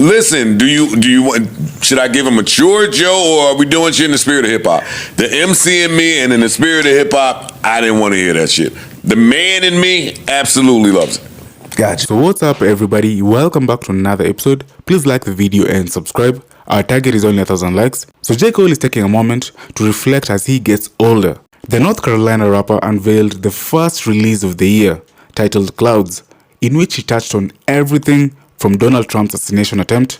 Listen, do you want? Should I give a mature Joe, or are we doing shit in the spirit of hip hop? The MC in me and in the spirit of hip hop, I didn't want to hear that shit. The man in me absolutely loves it. Gotcha. So what's up, everybody? Welcome back to another episode. Please like the video and subscribe. Our target is only 1,000 likes. So J. Cole is taking a moment to reflect as he gets older. The North Carolina rapper unveiled the first release of the year, titled Clouds, in which he touched on everything from Donald Trump's assassination attempt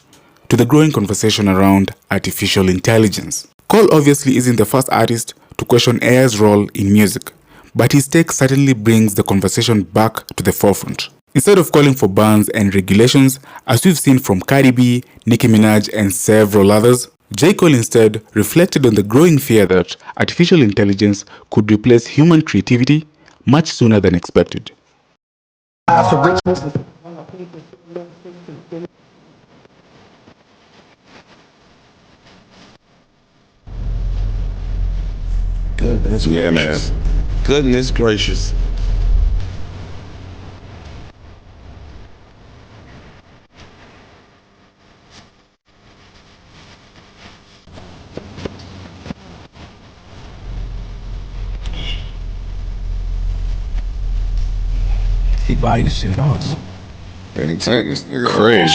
to the growing conversation around artificial intelligence. Cole obviously isn't the first artist to question AI's role in music, but his take certainly brings the conversation back to the forefront. Instead of calling for bans and regulations, as we've seen from Cardi B, Nicki Minaj, and several others, J. Cole instead reflected on the growing fear that artificial intelligence could replace human creativity much sooner than expected. Goodness, yeah, man. Goodness gracious. He buying this shit on. Take this nigga. Crazy.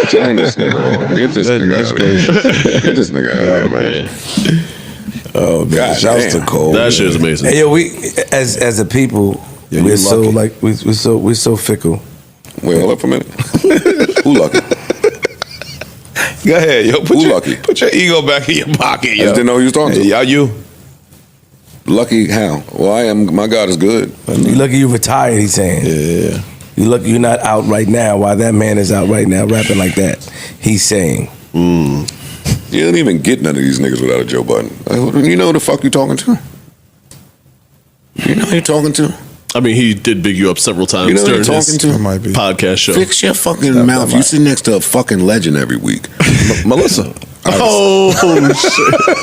Take this nigga. Get this nigga out of here. Get this nigga out of here, man. Oh man, shouts to Cole. That shit is amazing. Hey yo, we as a people, we're so like we're so fickle. Wait, hold up for a minute. Who lucky? Go ahead, yo. Lucky? Put your ego back in your pocket, I yo. just didn't know who you was talking to. Yeah, you. Lucky how? Well, I am. My God is good. You lucky you retired. He's saying. Yeah. You lucky you're not out right now. While that man is out right now rapping like that, he's saying. You don't even get none of these niggas without a Joe Budden. You know who the fuck you talking to? You know who you talking to? I mean, he did big you up several times You know who during you talking his to? podcast show. Fix your fucking mouth. You sit next to a fucking legend every week. Melissa. Oh shit!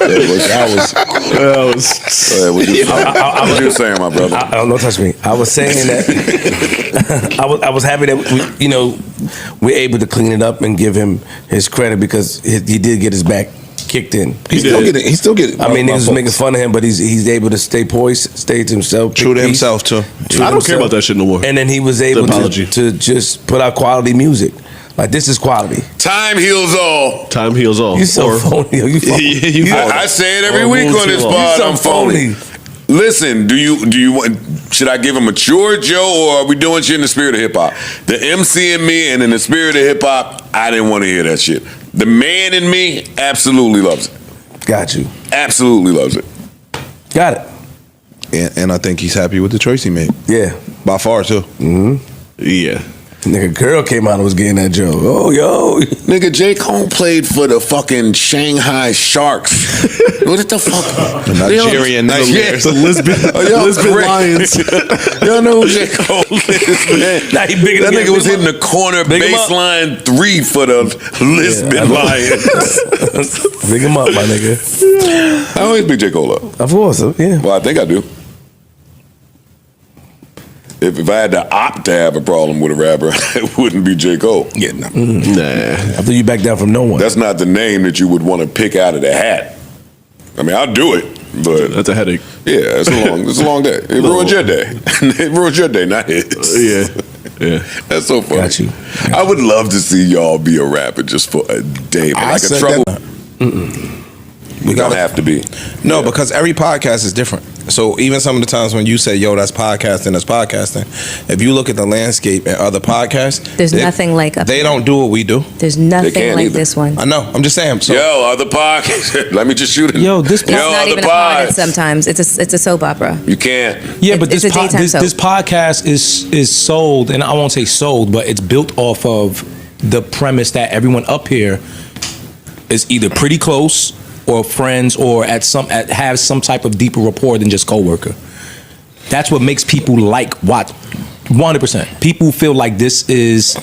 That was. What you saying, my brother? Don't touch me. I was saying that I was happy that we're able to clean it up and give him his credit because he did get his back kicked in. He still get it. I mean, niggas was making fun of him, but he's able to stay poised, stay to himself, true to himself too. I don't care about that shit no more. And then he was able to just put out quality music. Like, this is quality. Time heals all. Time heals all. You so phony. I say it every week on this pod. I'm phony. Listen, do you want? Should I give a mature Joe, or are we doing shit in the spirit of hip hop? The MC in me and in the spirit of hip hop, I didn't want to hear that shit. The man in me absolutely loves it. Got you. Absolutely loves it. Got it. And I think he's happy with the choice he made. Yeah. By far too. Yeah. Nigga, girl came out and was getting that joke. Oh, yo. Nigga, J. Cole played for the fucking Shanghai Sharks. What the fuck? The Nigerian Nightmares. The Lisbon Lions. Y'all know who J. Cole is, man. Nah, he big that nigga was hitting the corner baseline 3 for the Lisbon Lions. Big him up, my nigga. I always big J. Cole up. Of course, yeah. Well, I think I do. If I had to opt to have a problem with a rapper, it wouldn't be J. Cole. Yeah, nah. Nah. I threw you back down from no one. That's not the name that you would want to pick out of the hat. I mean, I'll do it, but that's a headache. Yeah, it's a long day. It ruins your day. It ruins your day, not his. Yeah. That's so funny. Got you. I would love to see y'all be a rapper just for a day, but like a trouble. We don't have to be. No, because every podcast is different. So even some of the times when you say, yo, that's podcasting, if you look at the landscape and other podcasts, there's nothing like us. They don't do what we do. There's nothing like this one. I know. I'm just saying. So. Yo, other podcasts. Let me just shoot it. Yo, this it's not even a pod. Sometimes it's a soap opera. You can't. Yeah, but this podcast is sold, and I won't say sold, but it's built off of the premise that everyone up here is either pretty close or friends, or have some type of deeper rapport than just coworker. That's what makes people like watch. 100%. People feel like this is.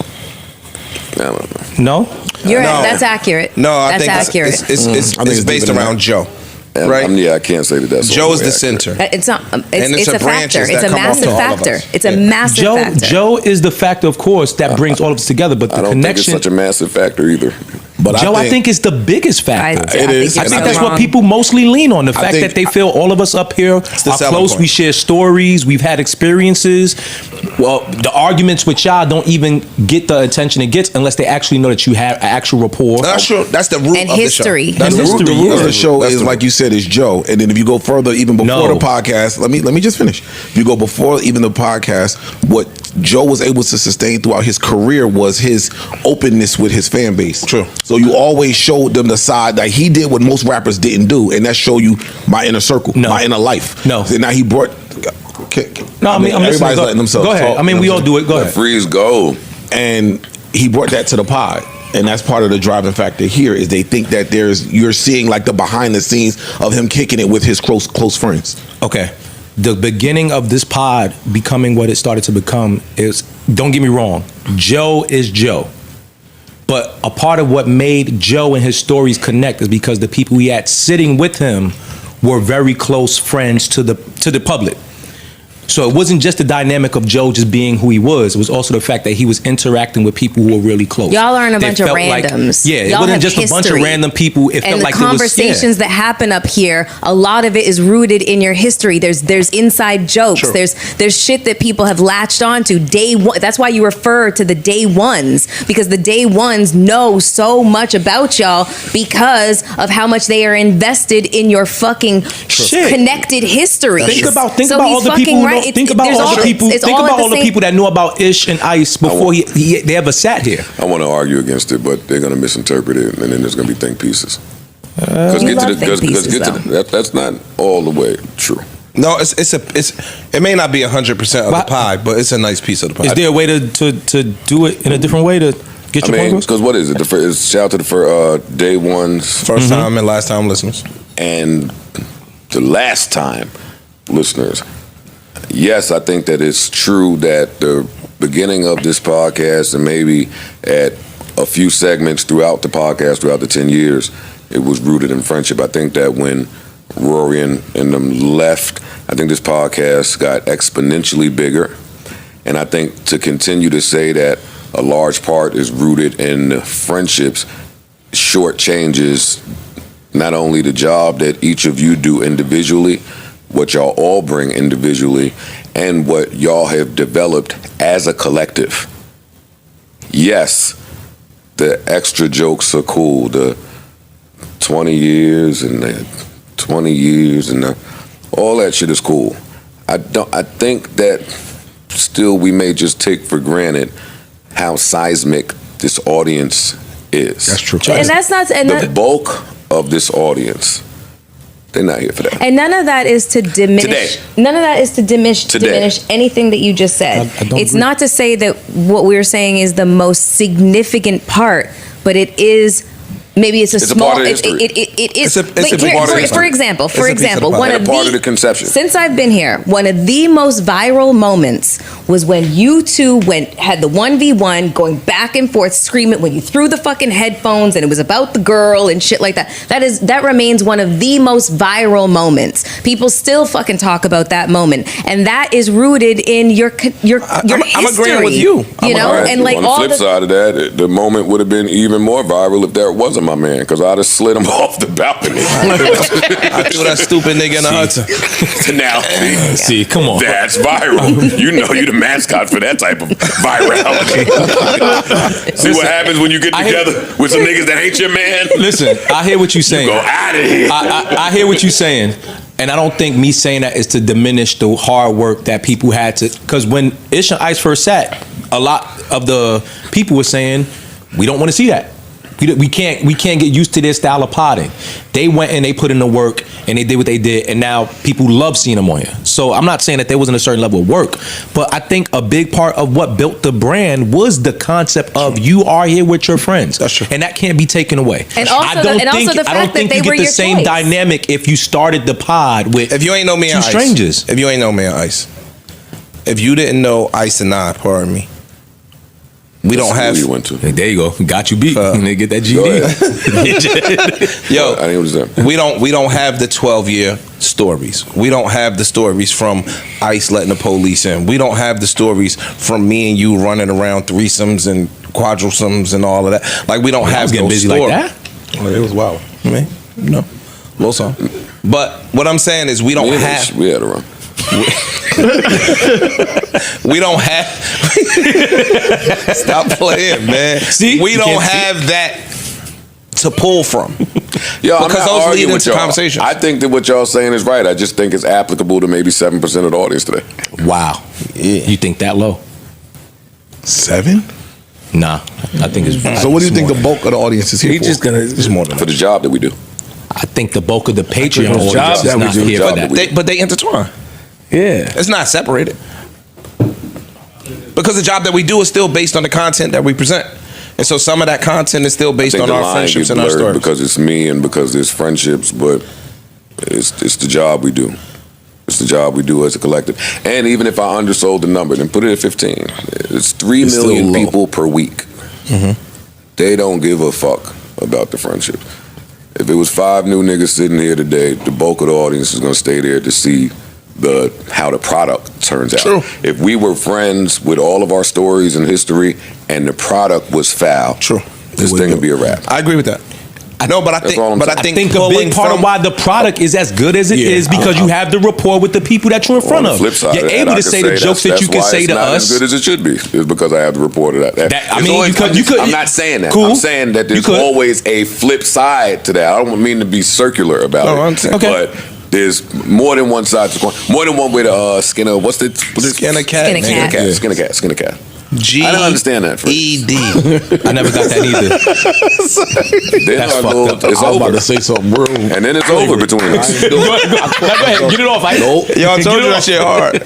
No. That's accurate. No, I that's think accurate. It's based around Joe. right? Yeah, I can't say that that's Joe is the accurate. center. It's not. It's the a factor. branches It's that a come off massive to all of factor. us. It's a massive factor. Joe is the factor, of course, that brings all of us together. But the I don't connection, think it's such a massive factor either. But Joe, I think it's the biggest factor. I think I you're think so that's wrong. what people mostly lean on. The fact think- that they feel all of us up here are the selling close. point. We share stories. We've had experiences. Well, the arguments with y'all don't even get the attention it gets unless they actually know that you have an actual rapport. That's true. That's the root And of history. the show. That's And the root, history, the root yeah. of the show Is like you said, is Joe. And then if you go further, even before No. the podcast, let me just finish. If you go before even the podcast, what Joe was able to sustain throughout his career was his openness with his fan base. True. So you always showed them the side that he did what most rappers didn't do, and that show you my inner circle, No. my inner life. No. And now he brought. No, I'm listening. everybody's Go- letting themselves Go ahead. talk, I mean, you know we what all I'm do it. Go ahead. Freeze gold. And he brought that to the pod. And that's part of the driving factor here is they think that you're seeing like the behind the scenes of him kicking it with his close friends. Okay. The beginning of this pod becoming what it started to become is, don't get me wrong, Joe is Joe. But a part of what made Joe and his stories connect is because the people we had sitting with him were very close friends to the public. So it wasn't just the dynamic of Joe just being who he was. It was also the fact that he was interacting with people who were really close. Y'all aren't a They bunch of felt like- randoms. yeah, it Y'all wasn't have just a bunch of history. random people. It And felt the like there was, conversations that happen up here, a lot of it is rooted in your history. There's inside jokes. True. There's shit that people have latched onto. Day one. That's why you refer to the day ones, because the day ones know so much about y'all because of how much they are invested in your fucking Shit. connected history. Think about So all he's the fucking people. right. Think about all the people. It's Think all at about the all the same- people that knew about Ish and Ice before they ever sat here. I want to argue against it, but they're going to misinterpret it, and then there's going to be think pieces. Because You love think pieces, though. that's not all the way true. No, it may not be 100% of the pie, but it's a nice piece of the pie. Is there a way to do it in a different way to get your point across? Because what is it? Shout out to the day ones First time and last time listeners. and the last time listeners. Yes, I think that it's true that the beginning of this podcast and maybe at a few segments throughout the podcast, throughout the 10 years, it was rooted in friendship. I think that when Rory and them left, I think this podcast got exponentially bigger. And I think to continue to say that a large part is rooted in friendships shortchanges not only the job that each of you do individually, what y'all all bring individually, and what y'all have developed as a collective. Yes, the extra jokes are cool. The 20 years and the 20 years and all that shit is cool. I think that still we may just take for granted how seismic this audience is. That's true. And that's not. And The bulk of this audience, they're not here for that. And none of that is to diminish. Today. None of that is to diminish anything that you just said. I don't It's agree. not to say that what we're saying is the most significant part, but it is. Maybe it's a It's a small. part of history. It is. It's a like, big here, part of for history. example, It's a piece of the pie. one And of a part of the conception. Since I've been here, one of the most viral moments was when you two had the 1v1 going back and forth screaming when you threw the fucking headphones and it was about the girl and shit like that. That remains one of the most viral moments. People still fucking talk about that moment, and that is rooted in your history. I'm agreeing with you. You know, Right. and like on the all flip the side of that, the moment would have been even more viral if that wasn't my man, because I'd have slid him off the balcony. I threw that stupid nigga in the Hudson. Now, See, come on. that's viral. You know you the mascot for that type of virality. See what happens when you get I hear- together with some niggas that hate your man? Listen, I hear what you're saying. Go out of here. I hear what you're saying, and I don't think me saying that is to diminish the hard work that people had to. Because when Ish and Ice first sat, a lot of the people were saying, "We don't want to see that. We can't get used to their style of potting." They went and they put in the work and they did what they did, and now people love seeing them on here. So I'm not saying that there wasn't a certain level of work, but I think a big part of what built the brand was the concept of you are here with your friends. That's true. And that can't be taken away. And also I don't the think fact that you they get were the your same choice. dynamic if you started the pod with If you ain't know me two and Ice. strangers. If you ain't know me and Ice. If you didn't know Ice and I, pardon me, We don't have. You went to. Hey, there you go. Got you beat. And they get that GD. Yo, I didn't understand. we don't have the 12-year stories. We don't have the stories from ICE letting the police in. We don't have the stories from me and you running around threesomes and quadrusomes and all of that. Like we don't have getting those busy stories. like that. Oh, it was wild. Man, no, little song. But what I'm saying is we don't have. We had a run. We don't have. Stop playing, man. See, we don't have that to pull from. Yo, I'm because not those arguing lead with into y'all. conversations. I think that what y'all saying is right. I just think it's applicable to maybe 7% of the audience today. Wow. Yeah. You think that low? 7? Nah. I think it's. So what do you think the bulk of the audience is here He's for? just gonna. It's more than For that. the job that we do. I think the bulk of the Patreon the job audience is that we not do. here Job for that that. we But they intertwine. Yeah. It's not separated. Because the job that we do is still based on the content that we present. And so some of that content is still based I think on the our line friendships gets and our blurred stories. because it's me and because there's friendships, but it's the job we do. It's the job we do as a collective. And even if I undersold the number, then put it at 15. It's 3 It's million still low. people per week. They don't give a fuck about the friendship. If it was 5 new niggas sitting here today, the bulk of the audience is going to stay there to see how the product turns out. True. If we were friends with all of our stories and history and the product was foul, True. this thing would be a wrap. I agree with that. No, but I That's think, all I'm but I saying. think, I think a pulling big part of from- why the product is as good as it is because you have the rapport with the people that you're in front On the of. flip side You're of that, able I to can say the jokes that that's you can why say it's to not us. as good as it should be. Is because I have the report of that. I It's mean, always- you could- I'm not saying that. Cool. I'm saying that You there's could. always a flip side to that. I don't mean to be circular about No, it. I understand. Okay. But there's more than one side to the coin. More than one way to skin a what's the Skin a cat. Skin a nigga. cat. Skin a cat. Skin a cat. G. I don't understand that phrase. ED. I never got that either. Then That's I fucked go, up. it's I was about over. to say something real. And then it's over between us. Go ahead, get it off. Yo, I told you that shit hard.